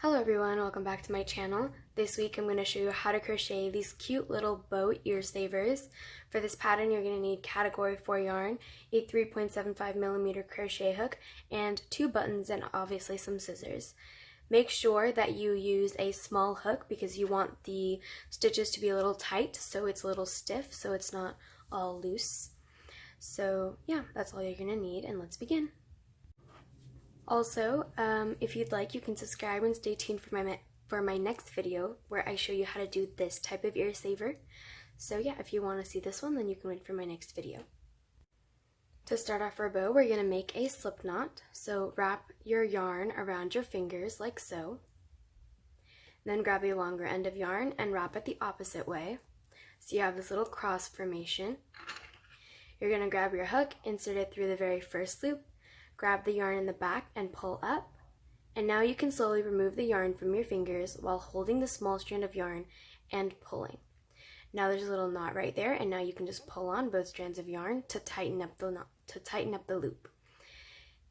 Hello everyone, welcome back to my channel. This week I'm going to show you how to crochet these cute little bow ear savers. For this pattern you're going to need category 4 yarn, a 3.75mm crochet hook, and 2 buttons and obviously some scissors. Make sure that you use a small hook because you want the stitches to be a little tight so it's a little stiff so it's not all loose. So yeah, that's all you're going to need, and let's begin. Also, if you'd like, you can subscribe and stay tuned for my next video where I show you how to do this type of ear saver. So yeah, if you want to see this one, then you can wait for my next video. To start off our bow, we're going to make a slip knot. So wrap your yarn around your fingers like so. Then grab a longer end of yarn and wrap it the opposite way. So you have this little cross formation. You're going to grab your hook, insert it through the very first loop, grab the yarn in the back and pull up, and now you can slowly remove the yarn from your fingers while holding the small strand of yarn and pulling. Now there's a little knot right there, and now you can just pull on both strands of yarn to tighten up the knot, to tighten up the loop.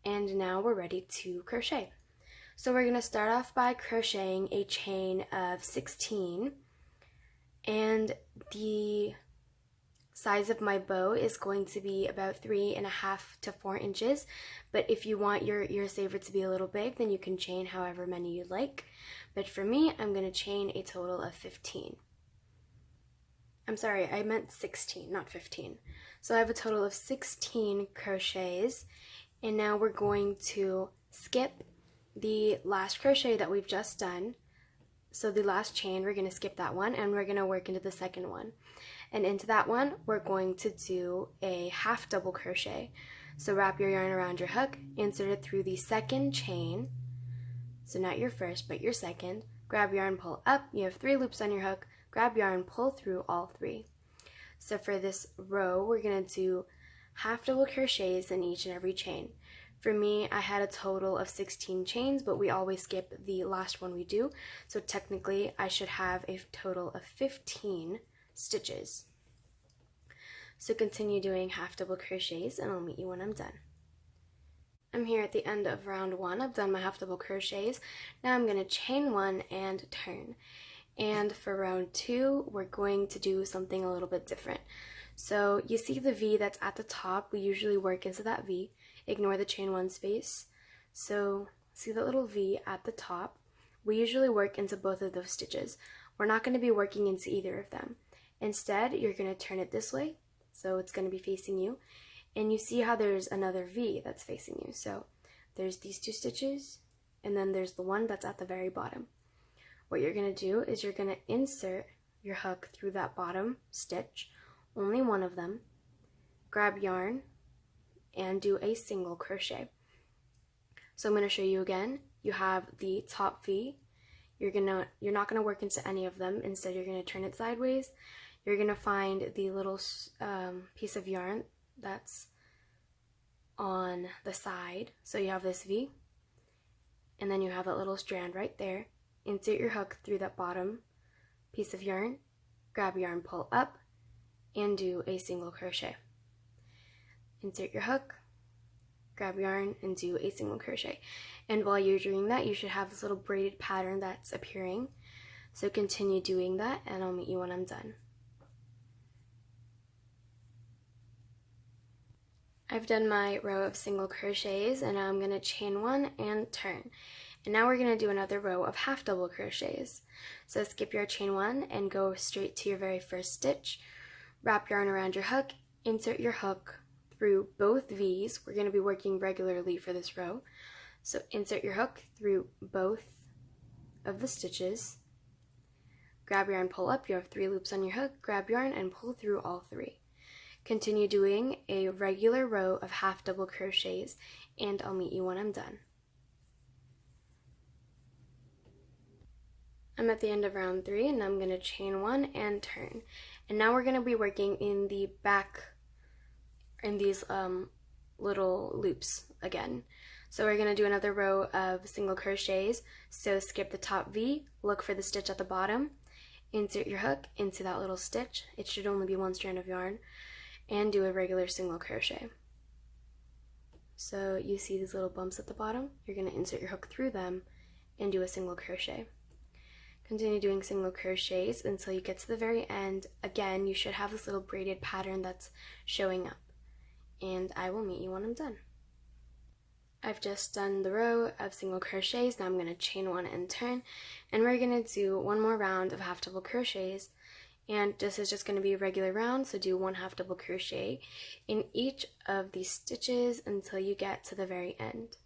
And now we're ready to crochet. So we're going to start off by crocheting a chain of 16, and the size of my bow is going to be about 3.5 to 4 inches, but if you want your ear saver to be a little big, then you can chain however many you'd like. But for me, I'm going to chain a total of 15. I'm sorry, I meant 16, not 15. So I have a total of 16 crochets, and now we're going to skip the last crochet that we've just done. So the last chain, we're going to skip that one, and we're going to work into the second one. And into that one, we're going to do a half double crochet. So wrap your yarn around your hook, insert it through the second chain. So not your first, but your second. Grab yarn, pull up. You have 3 loops on your hook. Grab yarn, pull through all 3. So for this row, we're going to do half double crochets in each and every chain. For me, I had a total of 16 chains, but we always skip the last one we do. So technically, I should have a total of 15 stitches. So continue doing half double crochets, and I'll meet you when I'm done. I'm here at the end of round 1. I've done my half double crochets. Now I'm going to chain 1 and turn. And for round 2, we're going to do something a little bit different. So you see the V that's at the top, we usually work into that V. Ignore the chain 1 space. So see that little V at the top? We usually work into both of those stitches. We're not going to be working into either of them. Instead, you're going to turn it this way, so it's going to be facing you, and you see how there's another V that's facing you. So there's these 2 stitches, and then there's the one that's at the very bottom. What you're going to do is you're going to insert your hook through that bottom stitch, only one of them, grab yarn, and do a single crochet. So I'm going to show you again. You have the top V. You're not going to work into any of them. Instead, you're going to turn it sideways. You're going to find the little piece of yarn that's on the side. So you have this V, and then you have that little strand right there. Insert your hook through that bottom piece of yarn, grab yarn, pull up, and do a single crochet. Insert your hook, grab yarn, and do a single crochet. And while you're doing that, you should have this little braided pattern that's appearing. So continue doing that, and I'll meet you when I'm done. I've done my row of single crochets, and now I'm going to chain 1 and turn. And now we're going to do another row of half double crochets. So skip your chain 1 and go straight to your very first stitch. Wrap yarn around your hook, insert your hook through both V's. We're going to be working regularly for this row. So insert your hook through both of the stitches. Grab yarn, pull up. You have 3 loops on your hook. Grab yarn and pull through all 3. Continue doing a regular row of half double crochets, and I'll meet you when I'm done. I'm at the end of round 3, and I'm going to chain 1 and turn. And now we're going to be working in the back, in these little loops again. So we're going to do another row of single crochets. So skip the top V, look for the stitch at the bottom, insert your hook into that little stitch. It should only be 1 strand of yarn, and do a regular single crochet. So you see these little bumps at the bottom? You're going to insert your hook through them and do a single crochet. Continue doing single crochets until you get to the very end. Again, you should have this little braided pattern that's showing up, and I will meet you when I'm done. I've just done the row of single crochets. Now I'm going to chain one and turn, and we're going to do one more round of half double crochets. And this is just going to be a regular round, so do one half double crochet in each of these stitches until you get to the very end.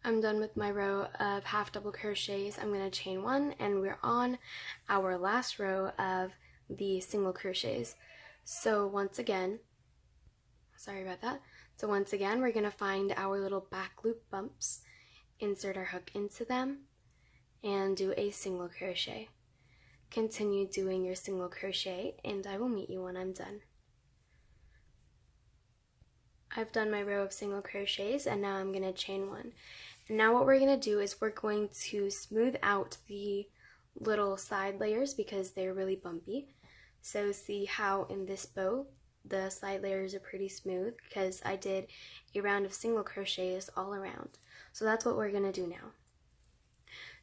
I'm done with my row of half double crochets. I'm going to chain one, and we're on our last row of the single crochets. So once again, sorry about that. So once again, we're going to find our little back loop bumps, insert our hook into them, and do a single crochet. Continue doing your single crochet, and I will meet you when I'm done. I've done my row of single crochets, and now I'm going to chain one. And now what we're going to do is we're going to smooth out the little side layers because they're really bumpy. So see how in this bow the side layers are pretty smooth because I did a round of single crochets all around. So that's what we're going to do now.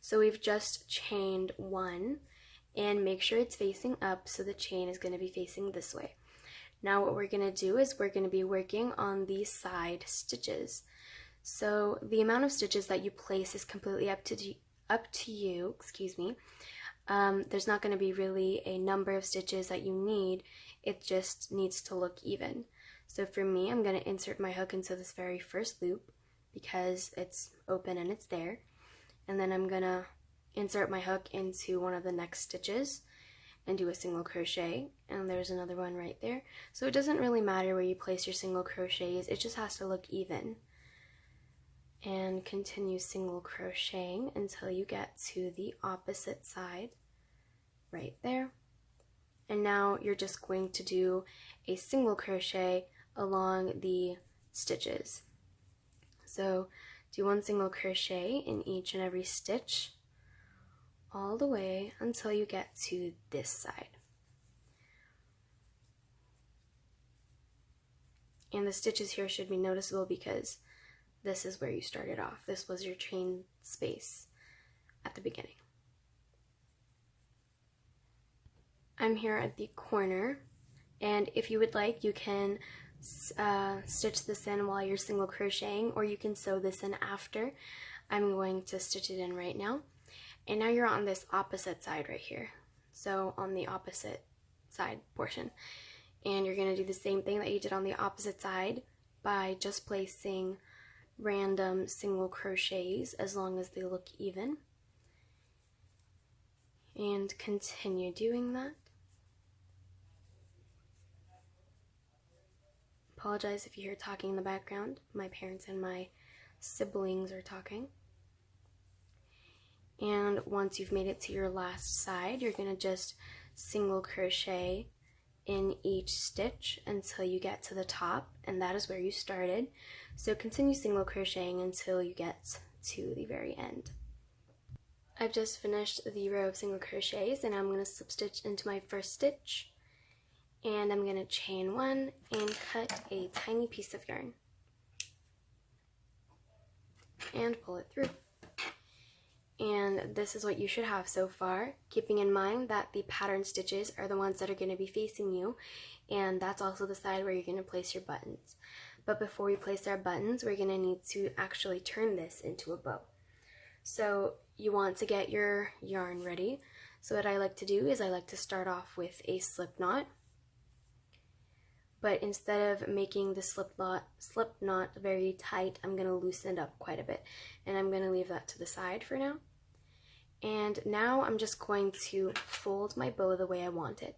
So we've just chained one, and make sure it's facing up, so the chain is going to be facing this way. Now what we're going to do is we're going to be working on these side stitches. So the amount of stitches that you place is completely up to you. There's not going to be really a number of stitches that you need. It just needs to look even. So for me, I'm going to insert my hook into this very first loop because it's open and it's there. And then I'm going to insert my hook into one of the next stitches and do a single crochet, and there's another one right there. So it doesn't really matter where you place your single crochets, it just has to look even. And continue single crocheting until you get to the opposite side right there. And now you're just going to do a single crochet along the stitches. So do one single crochet in each and every stitch all the way until you get to this side. And the stitches here should be noticeable because this is where you started off. This was your chain space at the beginning. I'm here at the corner, and if you would like, you can stitch this in while you're single crocheting, or you can sew this in after. I'm going to stitch it in right now. And now you're on this opposite side right here. So on the opposite side portion. And you're going to do the same thing that you did on the opposite side by just placing random single crochets as long as they look even. And continue doing that. Apologize if you hear talking in the background. My parents and my siblings are talking. And once you've made it to your last side, you're going to just single crochet in each stitch until you get to the top, and that is where you started. So continue single crocheting until you get to the very end. I've just finished the row of single crochets, and I'm going to slip stitch into my first stitch, and I'm going to chain one and cut a tiny piece of yarn and pull it through. And this is what you should have so far, keeping in mind that the pattern stitches are the ones that are going to be facing you, and that's also the side where you're going to place your buttons. But before we place our buttons, we're going to need to actually turn this into a bow. So you want to get your yarn ready. So what I like to do is I like to start off with a slip knot. But instead of making the slip knot very tight, I'm going to loosen it up quite a bit. And I'm going to leave that to the side for now. And now I'm just going to fold my bow the way I want it.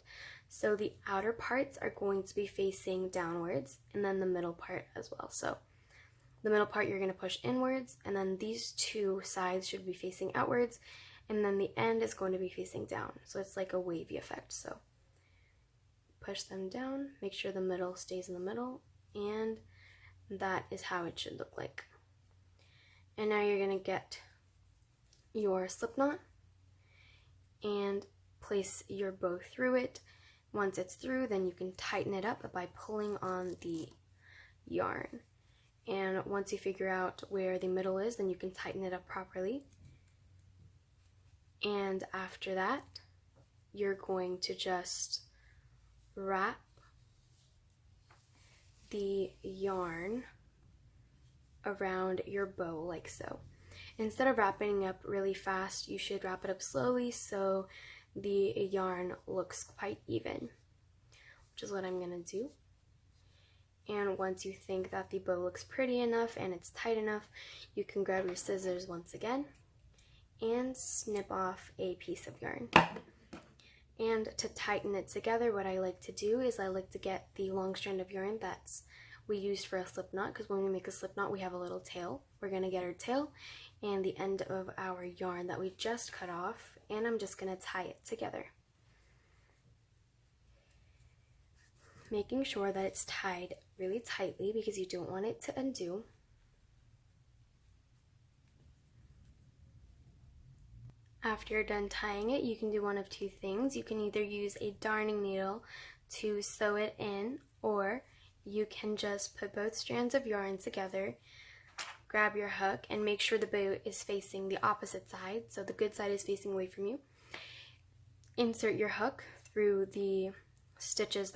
So the outer parts are going to be facing downwards, and then the middle part as well. So the middle part you're going to push inwards, and then these two sides should be facing outwards, and then the end is going to be facing down. So it's like a wavy effect. So push them down, make sure the middle stays in the middle, and that is how it should look like. And now you're going to get your slip knot and place your bow through it. Once it's through, then you can tighten it up by pulling on the yarn. And once you figure out where the middle is, then you can tighten it up properly. And after that, you're going to just wrap the yarn around your bow like so. Instead of wrapping up really fast, you should wrap it up slowly so the yarn looks quite even, which is what I'm gonna do. And once you think that the bow looks pretty enough and it's tight enough, you can grab your scissors once again and snip off a piece of yarn. And to tighten it together, what I like to do is I like to get the long strand of yarn that's we used for a slip knot, because when we make a slip knot we have a little tail. We're going to get our tail and the end of our yarn that we just cut off, and I'm just going to tie it together. Making sure that it's tied really tightly because you don't want it to undo. After you're done tying it, you can do one of two things. You can either use a darning needle to sew it in, or you can just put both strands of yarn together, grab your hook, and make sure the bow is facing the opposite side, so the good side is facing away from you. Insert your hook through the stitches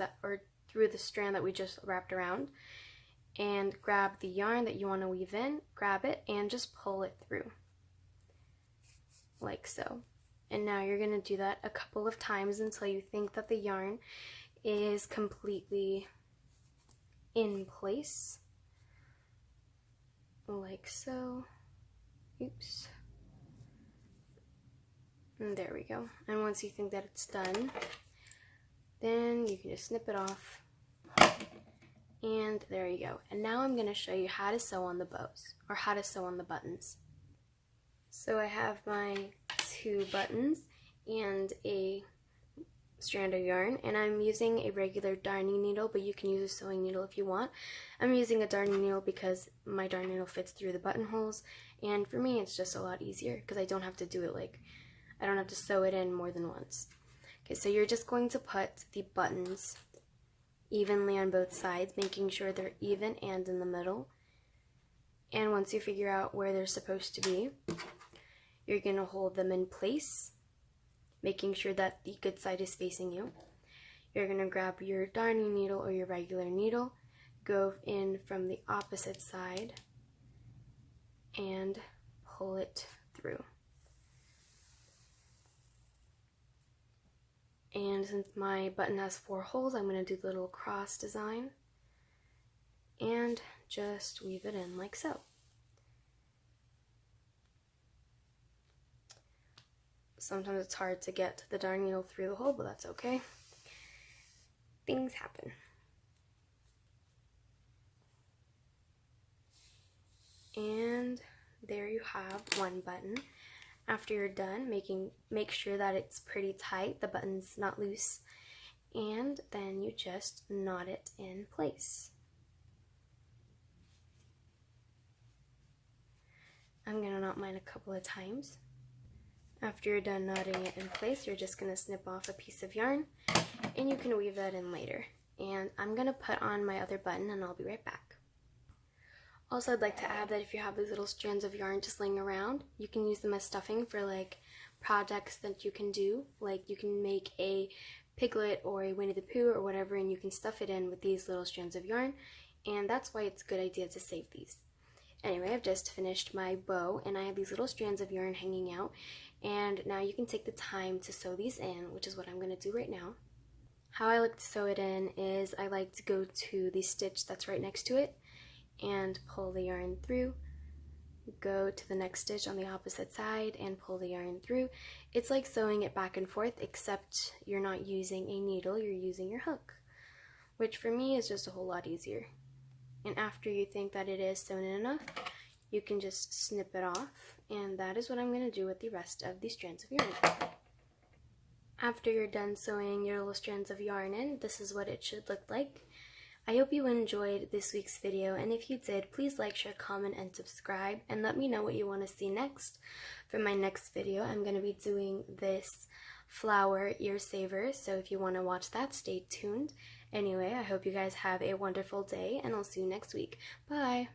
through the strand that we just wrapped around, and grab the yarn that you want to weave in, grab it, and just pull it through, like so. And now you're going to do that a couple of times until you think that the yarn is completely in place, like so. Oops. And there we go. And once you think that it's done, then you can just snip it off. And there you go. And now I'm going to show you how to sew on the bows, or how to sew on the buttons. So I have my 2 buttons and a strand of yarn, and I'm using a regular darning needle, but you can use a sewing needle if you want. I'm using a darning needle because my darning needle fits through the buttonholes, and for me it's just a lot easier because I don't have to do it I don't have to sew it in more than once. Okay, so you're just going to put the buttons evenly on both sides, making sure they're even and in the middle. And once you figure out where they're supposed to be, you're going to hold them in place, making sure that the good side is facing you. You're going to grab your darning needle or your regular needle, go in from the opposite side, and pull it through. And since my button has 4 holes, I'm going to do the little cross design and just weave it in like so. Sometimes it's hard to get the darning needle through the hole, but that's okay. Things happen. And there you have one button. After you're done, make sure that it's pretty tight, the button's not loose, and then you just knot it in place. I'm going to knot mine a couple of times. After you're done knotting it in place, you're just going to snip off a piece of yarn, and you can weave that in later. And I'm going to put on my other button, and I'll be right back. Also, I'd like to add that if you have these little strands of yarn just laying around, you can use them as stuffing for projects that you can do. You can make a Piglet or a Winnie the Pooh or whatever, and you can stuff it in with these little strands of yarn, and that's why it's a good idea to save these. Anyway, I've just finished my bow, and I have these little strands of yarn hanging out, and now you can take the time to sew these in, which is what I'm going to do right now. How I like to sew it in is I like to go to the stitch that's right next to it and pull the yarn through, go to the next stitch on the opposite side and pull the yarn through. It's like sewing it back and forth, except you're not using a needle, you're using your hook, which for me is just a whole lot easier. And after you think that it is sewn in enough, you can just snip it off, and that is what I'm going to do with the rest of the strands of yarn. After you're done sewing your little strands of yarn in, this is what it should look like. I hope you enjoyed this week's video, and if you did, please like, share, comment, and subscribe, and let me know what you want to see next. For my next video, I'm going to be doing this flower ear saver, so if you want to watch that, stay tuned. Anyway, I hope you guys have a wonderful day, and I'll see you next week. Bye!